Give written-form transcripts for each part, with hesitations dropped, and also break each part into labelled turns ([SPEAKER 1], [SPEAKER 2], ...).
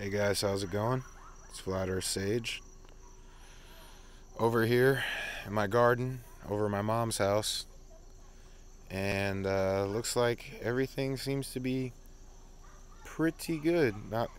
[SPEAKER 1] Hey guys, how's it going? It's Flat Earth Sage. Over here in my garden, over my mom's house. And looks like everything seems to be pretty good. Not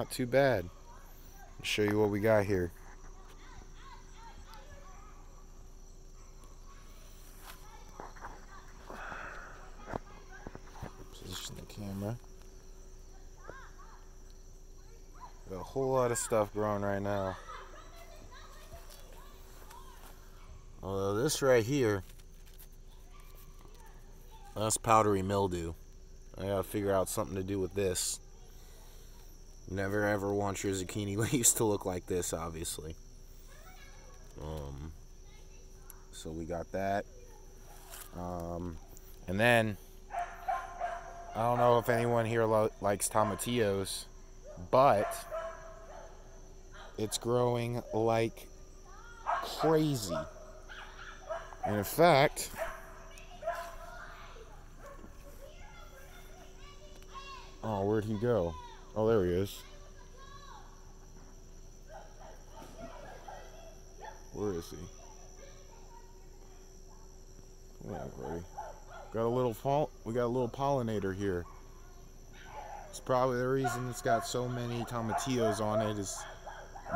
[SPEAKER 1] too bad. I'll show you what we got here. Position the camera. Got a whole lot of stuff growing right now. Although this right here, that's powdery mildew. I gotta figure out something to do with this. Never ever want your zucchini leaves to look like this, obviously. So we got that. And then, I don't know if anyone here likes tomatillos, but it's growing like crazy. And in fact, oh, where'd he go? Oh, there he is. Where is he? Come on, buddy. We got a little pollinator here. It's probably the reason it's got so many tomatillos on it is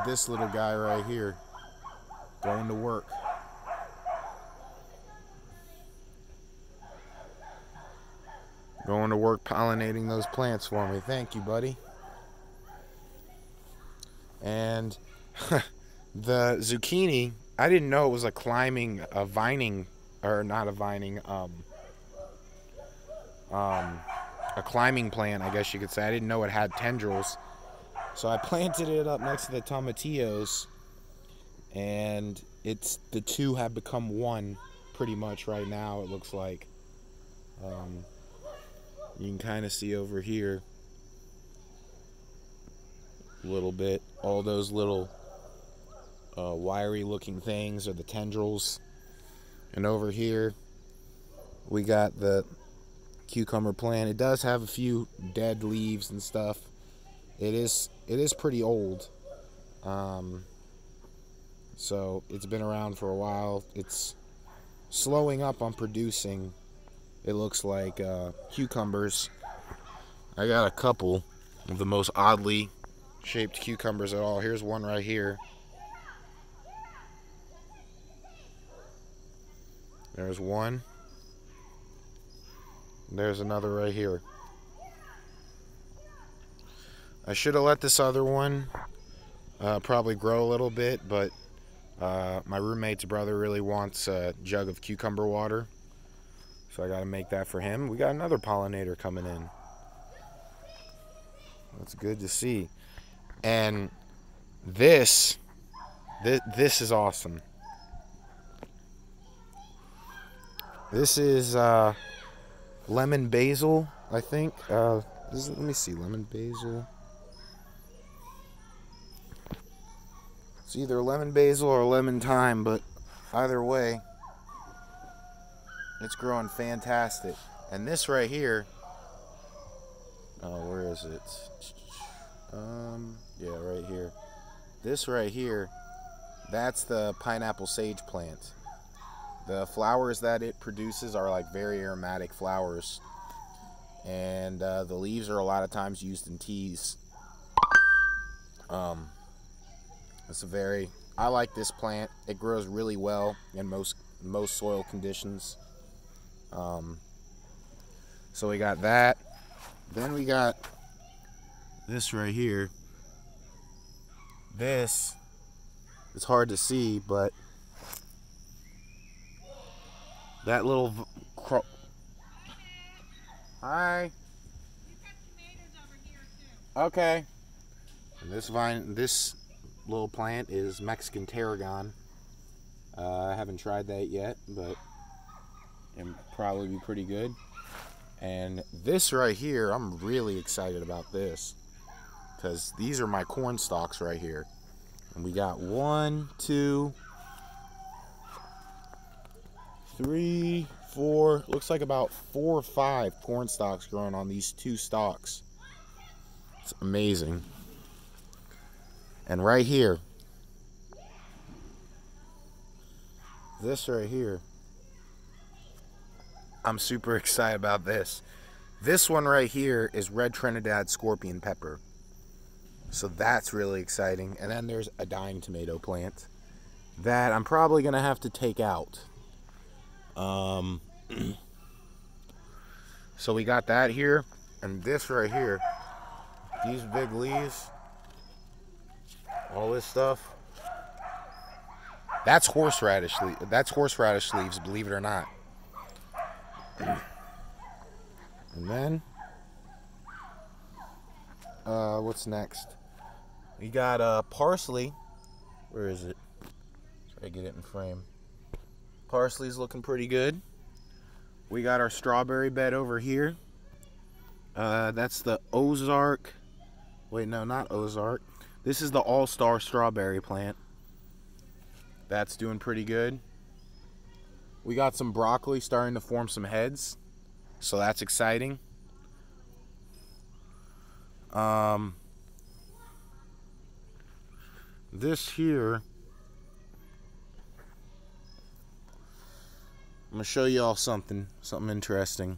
[SPEAKER 1] this little guy right here going to work. Going to work pollinating those plants for me. Thank you, buddy. And the zucchini, I didn't know it was a climbing, a vining, or not a vining, a climbing plant, I guess you could say. I didn't know it had tendrils. So I planted it up next to the tomatillos, and the two have become one pretty much right now, it looks like. You can kind of see over here a little bit. All those little wiry looking things are the tendrils. And over here we got the cucumber plant. It does have a few dead leaves and stuff. It is pretty old. So it's been around for a while. It's slowing up on producing, it looks like, cucumbers. I got a couple of the most oddly shaped cucumbers at all. Here's one right here. There's one. There's another right here. I should have let this other one probably grow a little bit, but my roommate's brother really wants a jug of cucumber water, so I gotta make that for him. We got another pollinator coming in. That's good to see. And this is awesome. This is lemon basil, I think. Let me see, lemon basil. It's either lemon basil or lemon thyme, but either way, it's growing fantastic. And this right here, oh, where is it? Yeah, right here. This right here, that's the pineapple sage plant. The flowers that it produces are like very aromatic flowers, and the leaves are a lot of times used in teas. I like this plant. It grows really well in most soil conditions. So we got that. Then we got this right here. This, it's hard to see, but that little Hi. Okay. And this little plant is Mexican tarragon. I haven't tried that yet, but it'll probably be pretty good. And this right here, I'm really excited about this, because these are my corn stalks right here. And we got 1, 2, 3, 4, looks like about 4 or 5 corn stalks growing on these 2 stalks. It's amazing. And right here, this right here, I'm super excited about this. This one right here is red Trinidad scorpion pepper. So that's really exciting. And then there's a dying tomato plant that I'm probably gonna have to take out. So we got that here, and this right here, these big leaves, all this stuff, that's horseradish leaves, believe it or not. And then what's next? We got parsley. Where is it? Try to get it in frame. Parsley's looking pretty good. We got our strawberry bed over here. That's the Ozark. Wait, no, not Ozark. This is the All-Star strawberry plant. That's doing pretty good. We got some broccoli starting to form some heads, so that's exciting. This here, I'm gonna show you all something interesting.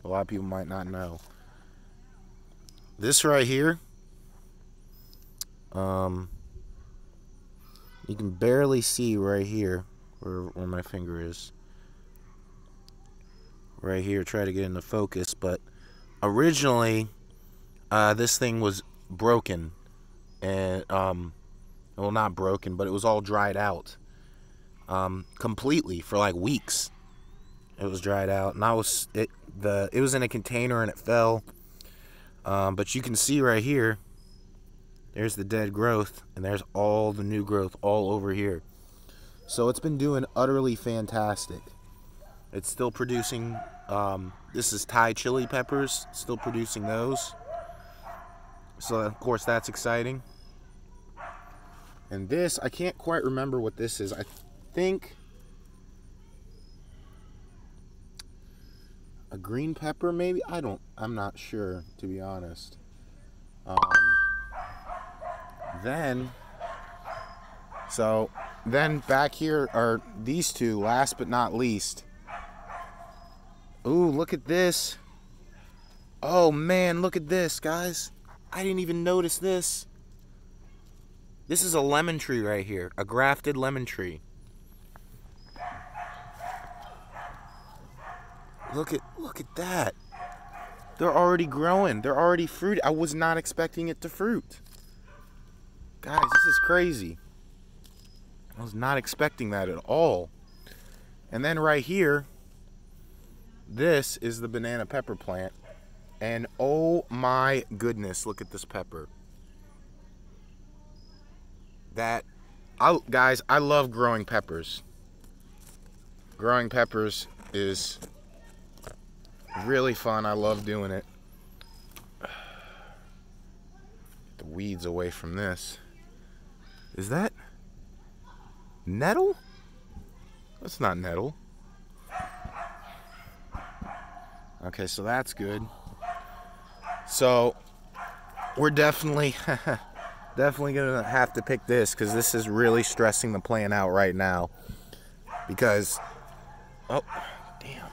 [SPEAKER 1] A lot of people might not know. This right here, you can barely see right here where my finger is. Right here, try to get into focus, but originally this thing was broken, and well, not broken, but it was all dried out completely for like weeks. It was dried out, and it was in a container and it fell. But you can see right here, there's the dead growth, and there's all the new growth all over here. So it's been doing utterly fantastic. It's still producing, this is Thai chili peppers, still producing those. So of course that's exciting. And this, I can't quite remember what this is. I think a green pepper, maybe? I'm not sure, to be honest. Then back here are these two, last but not least. Ooh, look at this. Oh man, look at this, guys. I didn't even notice this. This is a lemon tree right here, a grafted lemon tree. Look at that. They're already growing. They're already fruit. I was not expecting it to fruit. Guys, this is crazy. I was not expecting that at all. And then right here, this is the banana pepper plant. And oh my goodness, look at this pepper. Guys, I love growing peppers. Growing peppers is really fun. I love doing it. Get the weeds away from this. Is that nettle? That's not nettle. Okay, so that's good. So we're definitely gonna have to pick this, because this is really stressing the plant out right now. Because, oh, damn.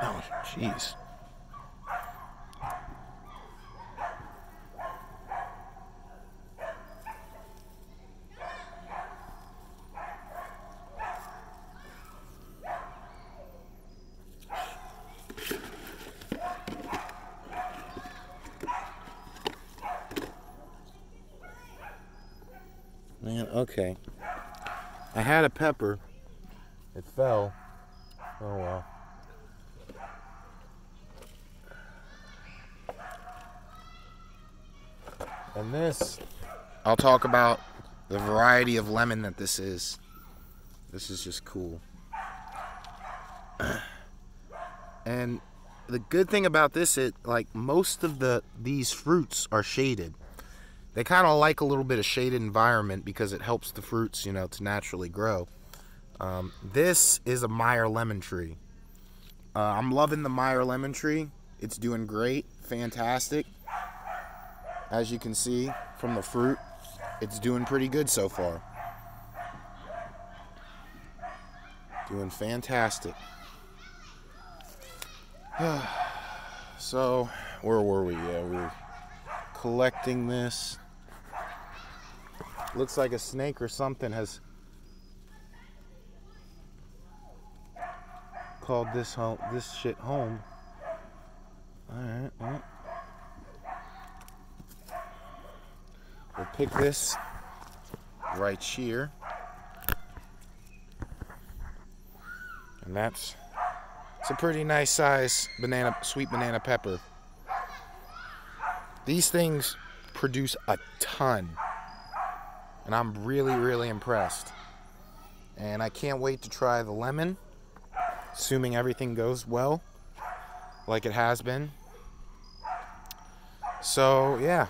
[SPEAKER 1] Oh, jeez. Man, okay. I had a pepper. It fell. Oh well. And this, I'll talk about the variety of lemon that this is. This is just cool. And the good thing about this, like most of these fruits are shaded. They kind of like a little bit of shaded environment because it helps the fruits, you know, to naturally grow. This is a Meyer lemon tree. I'm loving the Meyer lemon tree. It's doing great, fantastic. as you can see from the fruit, it's doing pretty good so far. Doing fantastic. So, where were we? Yeah, we were collecting this. Looks like a snake or something has called this shit home. Alright, well. We'll pick this right here. And it's a pretty nice size sweet banana pepper. These things produce a ton. And I'm really, really impressed. And I can't wait to try the lemon, assuming everything goes well, like it has been. So, yeah.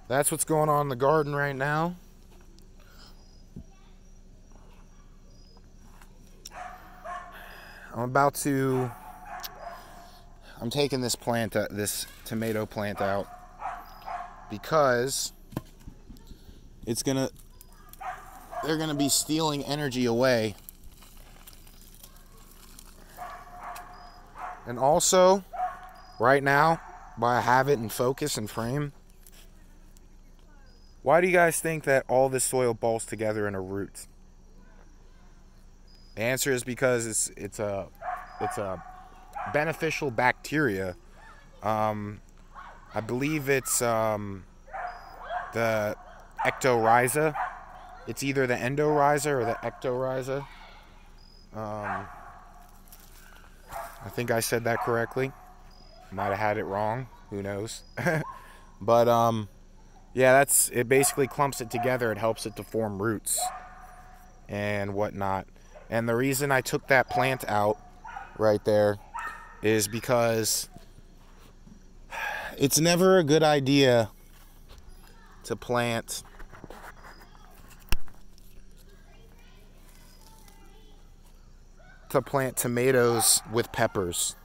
[SPEAKER 1] That's what's going on in the garden right now. I'm taking this tomato plant out because they're gonna be stealing energy away. And also, right now, while I have it in focus and frame, why do you guys think that all this soil balls together in a root? The answer is because it's a beneficial bacteria. I believe it's the ectorrhiza. It's either the endorrhiza or the ectorrhiza. I think I said that correctly. Might have had it wrong. Who knows? But yeah, it basically clumps it together. It helps it to form roots and whatnot. And the reason I took that plant out right there is because it's never a good idea to plant tomatoes with peppers.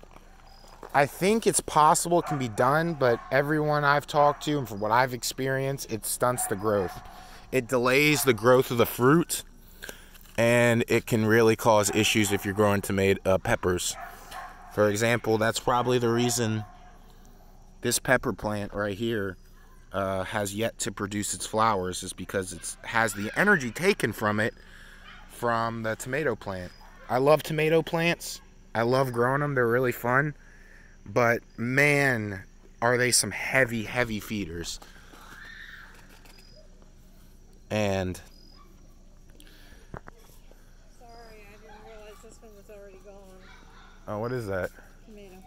[SPEAKER 1] I think it's possible it can be done, but everyone I've talked to and from what I've experienced, it stunts the growth. It delays the growth of the fruit, and it can really cause issues if you're growing peppers. For example, that's probably the reason this pepper plant right here has yet to produce its flowers, is because it has the energy taken from it from the tomato plant. I love tomato plants. I love growing them. They're really fun. But man, are they some heavy, heavy feeders. And
[SPEAKER 2] sorry, I didn't realize this one was already gone.
[SPEAKER 1] Oh, what is that?
[SPEAKER 2] Tomato.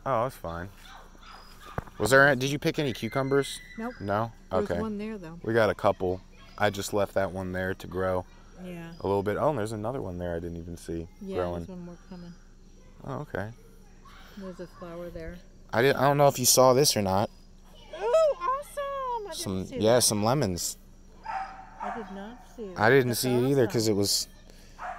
[SPEAKER 1] Oh, that's fine. Did you pick any cucumbers?
[SPEAKER 2] Nope.
[SPEAKER 1] No? Okay.
[SPEAKER 2] There's one there though.
[SPEAKER 1] We got a couple. I just left that one there to grow.
[SPEAKER 2] Yeah.
[SPEAKER 1] A little bit. Oh, and there's another one there I didn't even see growing.
[SPEAKER 2] There's one more coming.
[SPEAKER 1] Oh, okay.
[SPEAKER 2] There's a flower there.
[SPEAKER 1] I don't know if you saw this or not.
[SPEAKER 2] Oh, awesome! I didn't see that.
[SPEAKER 1] Some lemons.
[SPEAKER 2] I did not see it.
[SPEAKER 1] I didn't see it either because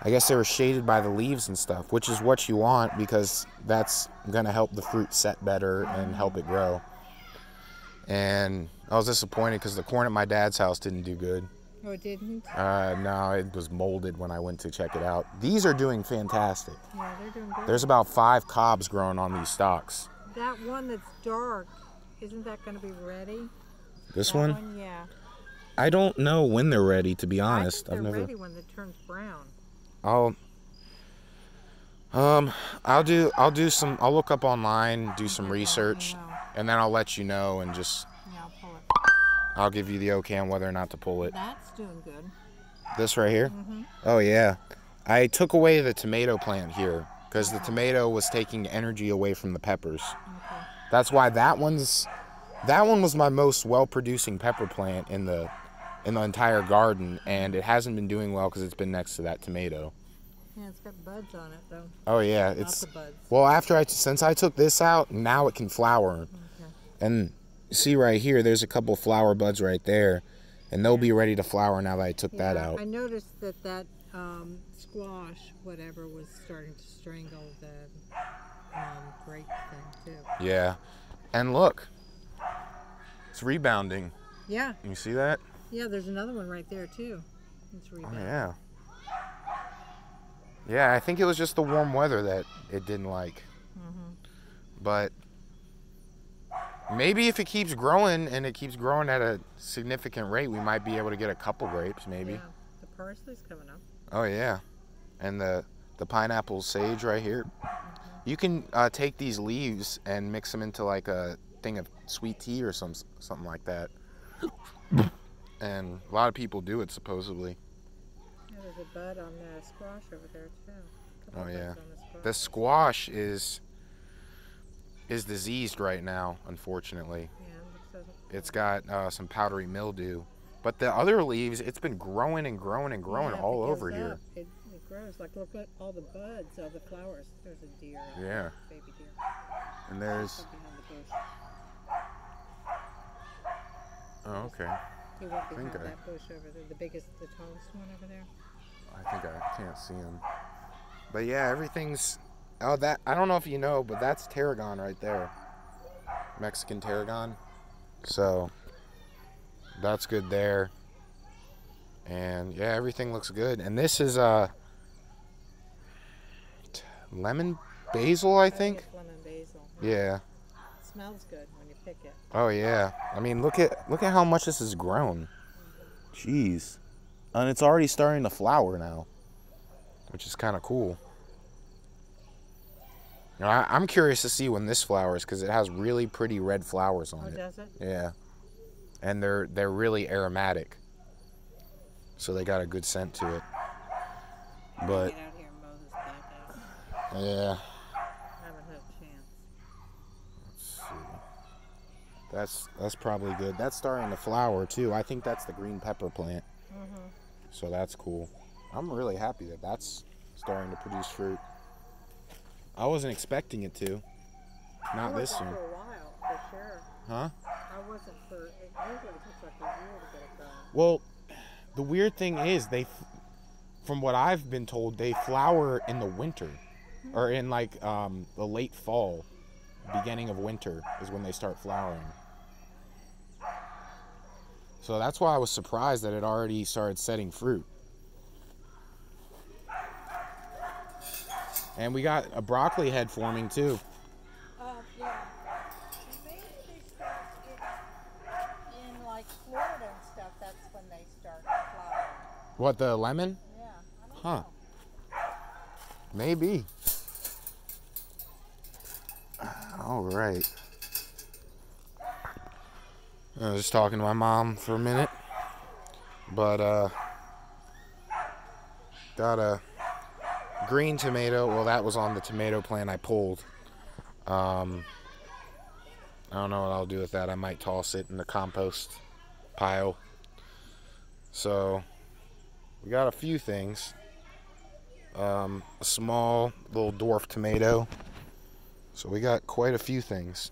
[SPEAKER 1] I guess they were shaded by the leaves and stuff, which is what you want because that's gonna help the fruit set better and help it grow. And I was disappointed because the corn at my dad's house didn't do good.
[SPEAKER 2] Oh, it didn't?
[SPEAKER 1] No, it was molded when I went to check it out. These are doing fantastic.
[SPEAKER 2] Yeah, they're doing good.
[SPEAKER 1] There's about 5 cobs growing on these stalks.
[SPEAKER 2] That one that's dark, isn't that going to be ready?
[SPEAKER 1] This one?
[SPEAKER 2] Yeah.
[SPEAKER 1] I don't know when they're ready, to be honest.
[SPEAKER 2] I think they're ready when it turns brown.
[SPEAKER 1] I'll look up online, do some research, and then I'll let you know and just.
[SPEAKER 2] Yeah, I'll pull it.
[SPEAKER 1] I'll give you the okay on whether or not to pull it.
[SPEAKER 2] That's doing good.
[SPEAKER 1] This right here?
[SPEAKER 2] Mm-hmm.
[SPEAKER 1] Oh, yeah. I took away the tomato plant here because the tomato was taking energy away from the peppers.
[SPEAKER 2] Okay.
[SPEAKER 1] That's why that one was my most well-producing pepper plant in the entire garden, and it hasn't been doing well because it's been next to that tomato.
[SPEAKER 2] Yeah, it's got buds on it though.
[SPEAKER 1] Oh yeah,
[SPEAKER 2] Lots of buds.
[SPEAKER 1] Well, since I took this out, now it can flower.
[SPEAKER 2] Okay.
[SPEAKER 1] And see right here, there's a couple flower buds right there, and they'll be ready to flower now that I took that out.
[SPEAKER 2] I noticed that squash, whatever, was starting to strangle the grape thing too.
[SPEAKER 1] Yeah, and look, It's rebounding.
[SPEAKER 2] Yeah.
[SPEAKER 1] You see that?
[SPEAKER 2] Yeah, there's another one right there too. It's
[SPEAKER 1] Oh,
[SPEAKER 2] rebounding.
[SPEAKER 1] yeah. Yeah, I think it was just the warm weather that it didn't like. But maybe if it keeps growing and it keeps growing at a significant rate, we might be able to get a couple grapes, maybe.
[SPEAKER 2] Yeah, the parsley's coming up.
[SPEAKER 1] Oh, yeah. And the pineapple sage right here. You can take these leaves and mix them into like a thing of sweet tea or something like that. And a lot of people do it, supposedly.
[SPEAKER 2] Yeah, there's a bud on the squash over there too.
[SPEAKER 1] Oh, yeah.
[SPEAKER 2] The
[SPEAKER 1] The squash is diseased right now, unfortunately.
[SPEAKER 2] Yeah, it looks
[SPEAKER 1] It's got some powdery mildew. But the other leaves, it's been growing and growing and growing
[SPEAKER 2] yeah,
[SPEAKER 1] all
[SPEAKER 2] it
[SPEAKER 1] over
[SPEAKER 2] goes
[SPEAKER 1] here.
[SPEAKER 2] up. It grows. Like, look at all the buds of the flowers. There's a deer. Out
[SPEAKER 1] Yeah.
[SPEAKER 2] there, baby deer.
[SPEAKER 1] And there's...
[SPEAKER 2] He's behind the bush.
[SPEAKER 1] Oh, okay.
[SPEAKER 2] He went behind
[SPEAKER 1] Okay.
[SPEAKER 2] that bush over there. The tallest one over there.
[SPEAKER 1] I think I can't see him. But yeah, everything's... Oh, that... I don't know if you know, but that's tarragon right there. Mexican tarragon. So, that's good there. And yeah, everything looks good. And this is lemon basil, I think.
[SPEAKER 2] It's lemon basil.
[SPEAKER 1] Yeah.
[SPEAKER 2] It smells good when you pick it.
[SPEAKER 1] Oh yeah. I mean, look at how much this has grown. Jeez. And it's already starting to flower now, which is kind of cool. Now, I'm curious to see when this flowers because it has really pretty red flowers on
[SPEAKER 2] Oh,
[SPEAKER 1] it.
[SPEAKER 2] does it?
[SPEAKER 1] Yeah. And they're really aromatic. So they got a good scent to it. But
[SPEAKER 2] Get out here and mow this back out.
[SPEAKER 1] yeah.
[SPEAKER 2] I haven't had a chance.
[SPEAKER 1] Let's see. That's probably good. That's starting to flower too. I think that's the green pepper plant. So that's cool. I'm really happy that that's starting to produce fruit. I wasn't expecting it to. Not this soon.
[SPEAKER 2] For a while, for sure.
[SPEAKER 1] Huh?
[SPEAKER 2] I wasn't for. It usually takes like a year to get it going.
[SPEAKER 1] Well, the weird thing is from what I've been told, they flower in the winter, or in like the late fall, beginning of winter is when they start flowering. So that's why I was surprised that it already started setting fruit. And we got a broccoli head forming too.
[SPEAKER 2] Yeah. Maybe they start in like Florida and stuff. That's when they start flowering.
[SPEAKER 1] What, the lemon?
[SPEAKER 2] Yeah. I don't
[SPEAKER 1] Huh.
[SPEAKER 2] know.
[SPEAKER 1] Maybe. All right. I was just talking to my mom for a minute, but got a green tomato. Well, that was on the tomato plant I pulled. I don't know what I'll do with that. I might toss it in the compost pile. So we got a few things. A small little dwarf tomato. So we got quite a few things.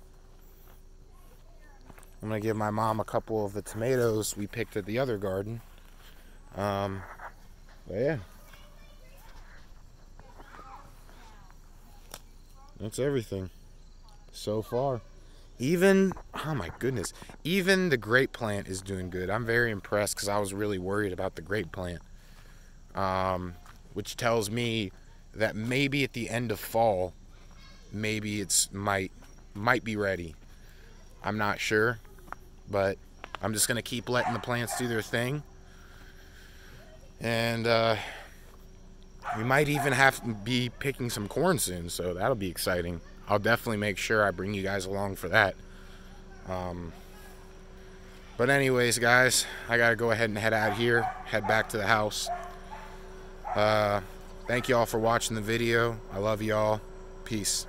[SPEAKER 1] I'm gonna give my mom a couple of the tomatoes we picked at the other garden. But yeah, that's everything so far. Even, oh my goodness, even the grape plant is doing good. I'm very impressed because I was really worried about the grape plant, which tells me that maybe at the end of fall, maybe it's might be ready. I'm not sure, but I'm just gonna keep letting the plants do their thing, and we might even have to be picking some corn soon, so that'll be exciting. I'll definitely make sure I bring you guys along for that. But anyways, guys, I gotta go ahead and head out here, head back to the house. Thank you all for watching the video. I love y'all. Peace.